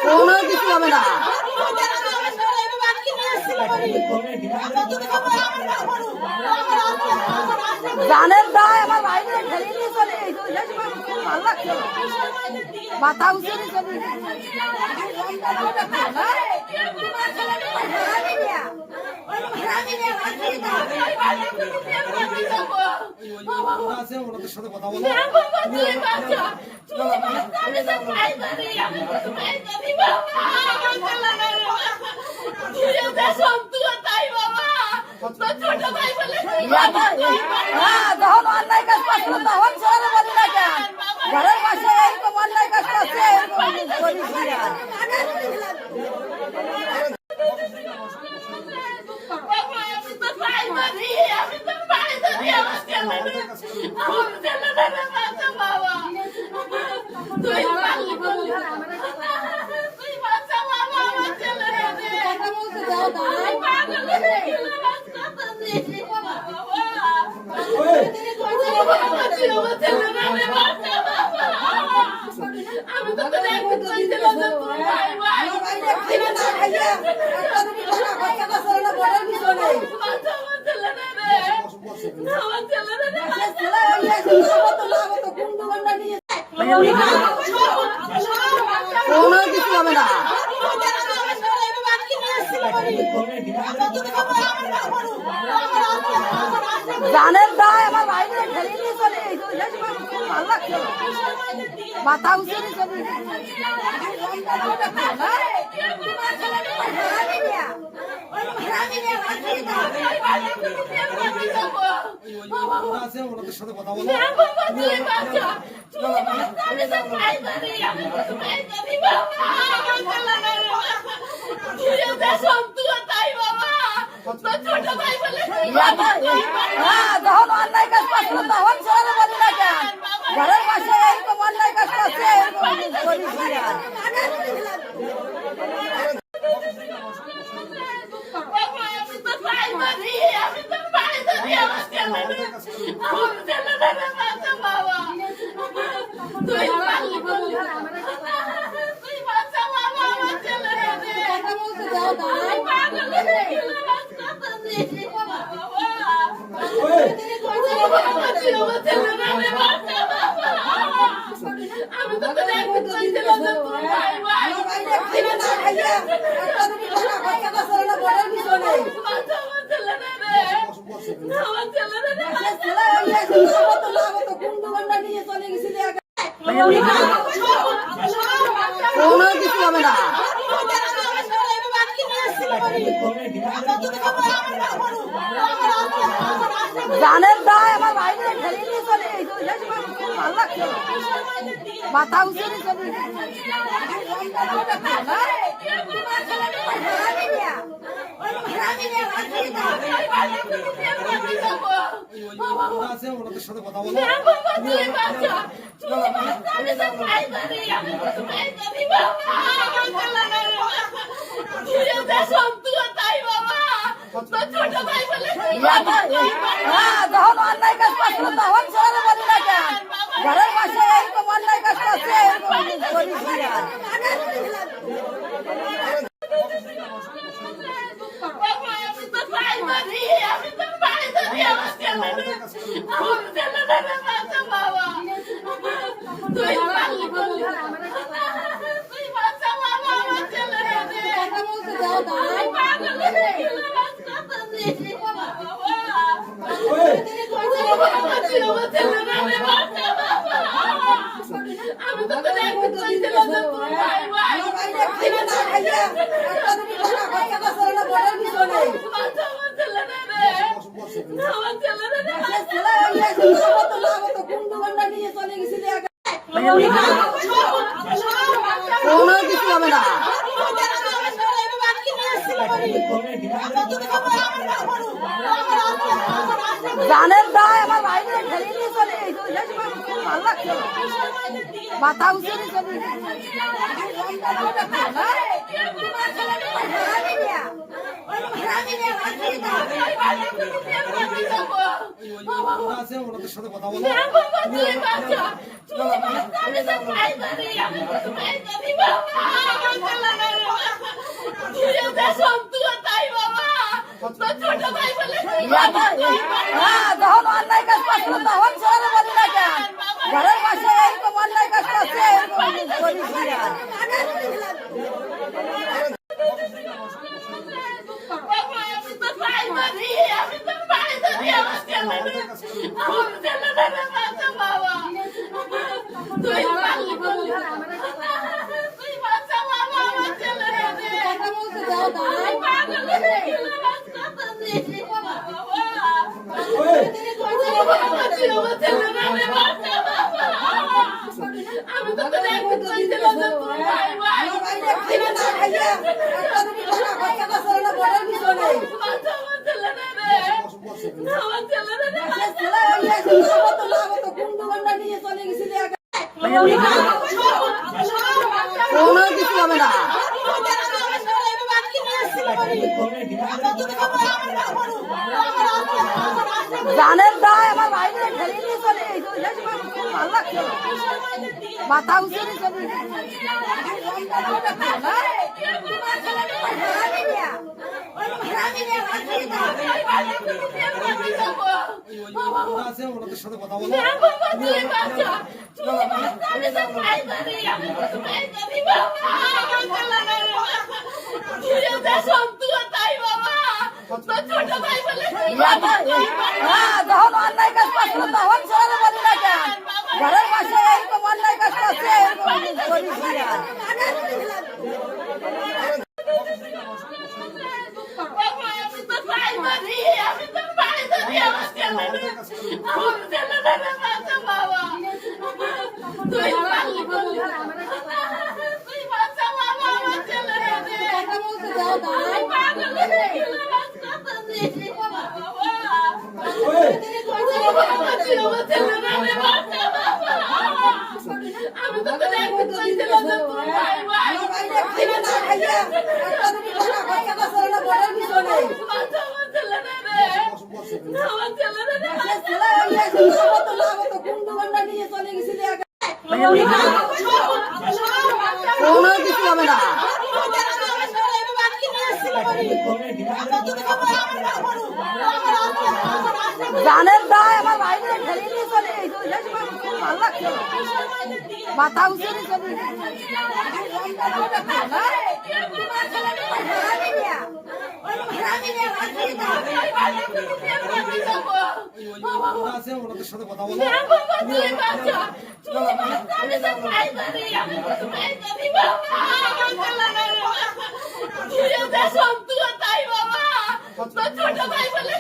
কোনো কিছু হবে না। জানের দায় আমার বাইরে ঠেলে নিয়ে চলে ভালো লাগছে মাথা উঁচু চলে ওনাদের সাথে কথা বলো। যখন অন্যায় কাজ করছিল তখন ছেড়ে বলি না কেন ঘরের পাশে এইরকম অন্যায় কাজ করছে কোনো কিছু হবে না। জানের দায় আমার বাইরে ঠেলে নিয়ে চলে ভালো লাগছে মাথা উঁচু চলে ওনাদের সাথে কথা বলো। যখন অন্যায় কাজ করছিল তখন ছেড়ে বলি না কেন ঘরের পাশে এইরকম অন্যায় কাজ করছে কোনো কিছু হবে না। জানের দায় আমার বাইরে ঠেলে নিয়ে চলে ভালো লাগছে মাথা উঁচু চলে ওনাদের সাথে কথা বলো। যখন অন্যায় কাজ করছিল তখন ছেড়ে বলি না কেন ঘরের পাশে এইরকম অন্যায় কাজ করছে কোনো কিছু হবে না। জানের দায় আমার বাইরে ঠেলে নিয়ে চলে গেছে সেই সময় খুব ভালো লাগছিল মাথা উঁচু নিয়ে চলে আছে ওনাদের সাথে কথা বলো যখন অন্যায় কাজ করছিল তখন ছেড়ে বলি না কেন ঘরের পাশে এইরকম অন্যায় কাজ করছে এরকম করিস না। আমি তো দেখতে চাইছিলাম যে তোর ভাই ভাই কোনো কিছু হবে না জানের দায় আমার বাইরে ঠেলে নিয়ে চলে গেছে সেই সময় খুব ভালো লাগছিল মাথা উঁচু নিয়ে চলে আছে ওনাদের সাথে কথা বলো যখন অন্যায় কাজ করছিল তখন ছেড়ে বলি না কেন ঘরের পাশে এইরকম অন্যায় কাজ করছে এরকম করিস না। আমি তো দেখতে চাইছিলাম যে তোর ভাই ভাই কোনো কিছু হবে না জানের দায় আমার বাইরে ঠেলে নিয়ে চলে গেছে সেই সময় খুব ভালো লাগছিল মাথা উঁচু নিয়ে চলে আছে ওনাদের সাথে কথা বলো তাই বাবা ছোট ভাই বলে